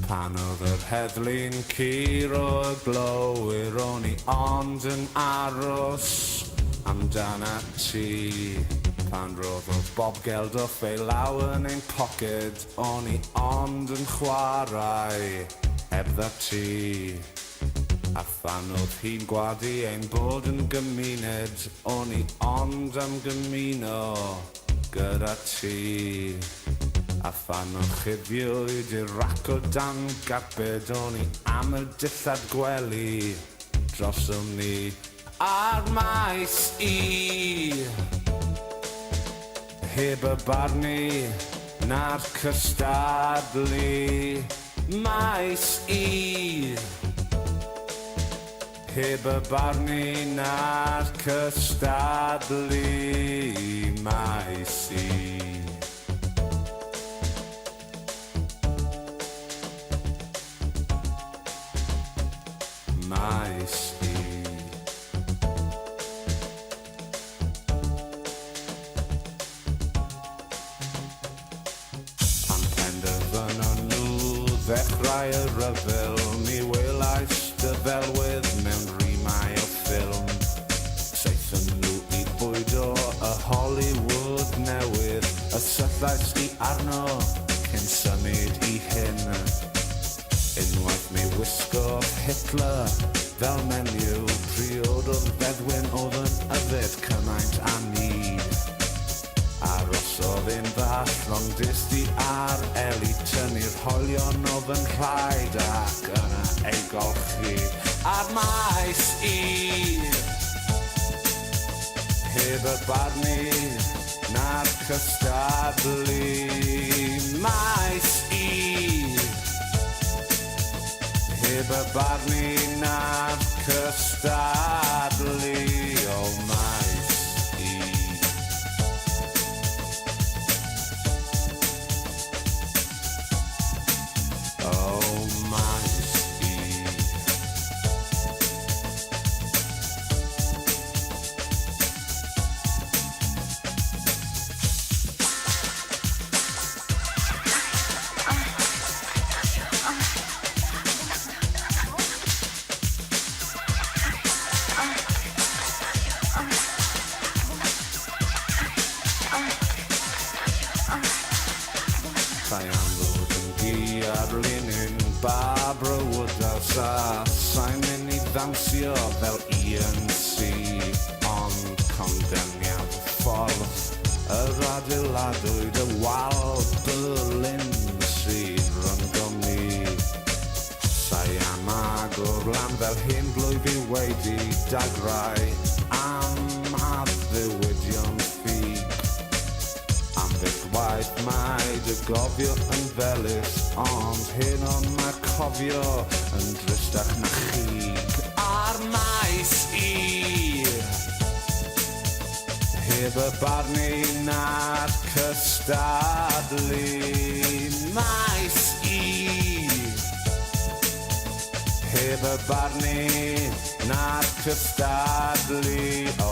Pan oedd yr heddlu'n curo y glowyr, o'n i ond yn aros amdana ti. Pan roedd Bob Geldof ei law yn ein poced, o'n i ond yn chwarae hebdda ti. A phan oedd hi'n gwadu ein bod yn gymuned, o'n i ond am gymuno gyda ti. A phan o'n chuddiwyd i'r rac o dan garbed, o'n i am y dillad gwely drosom ni ar maes i. Heb y barnu na'r cystadlu maes i. Heb y barnu na'r cystadlu maes i. Maes i. Ddechrau y rhyfel, mi welais dy ddelwedd mewn rimau o ffilm. Saethon nhw i bwydo y Hollywood newydd, y syllais i arno cyn symud i hyn. Unwaith mi wisgodd Hitler fel menyw, priododd feddwyn oedd yn yfed cymaint a ni. Arosodd un ddall rhwng disdi ar Eli, tynnu'r holion oedd yn rhaid ac yna ei golchi ar maes i. Heb y barnu na'r cystadlu maes i. Heb y barnu na'r cystadlu o maes i. Barbara Woodhouse a sa'n mynd i ddawnsio fel ENC, ond condemniad ffordd yr adeiladwyd y wal Berlin sydd rhyngom ni. Sa'i am agor lan fel hyn blwydd i wedi dagrau am addewidion ffug. Am beth waith mae dy gofio yn felys, ond hyn o'n mae cofio yn dristach na chig ar maes i. Heb y barnu na'r cystadlu maes i. Heb y barnu na'r cystadlu o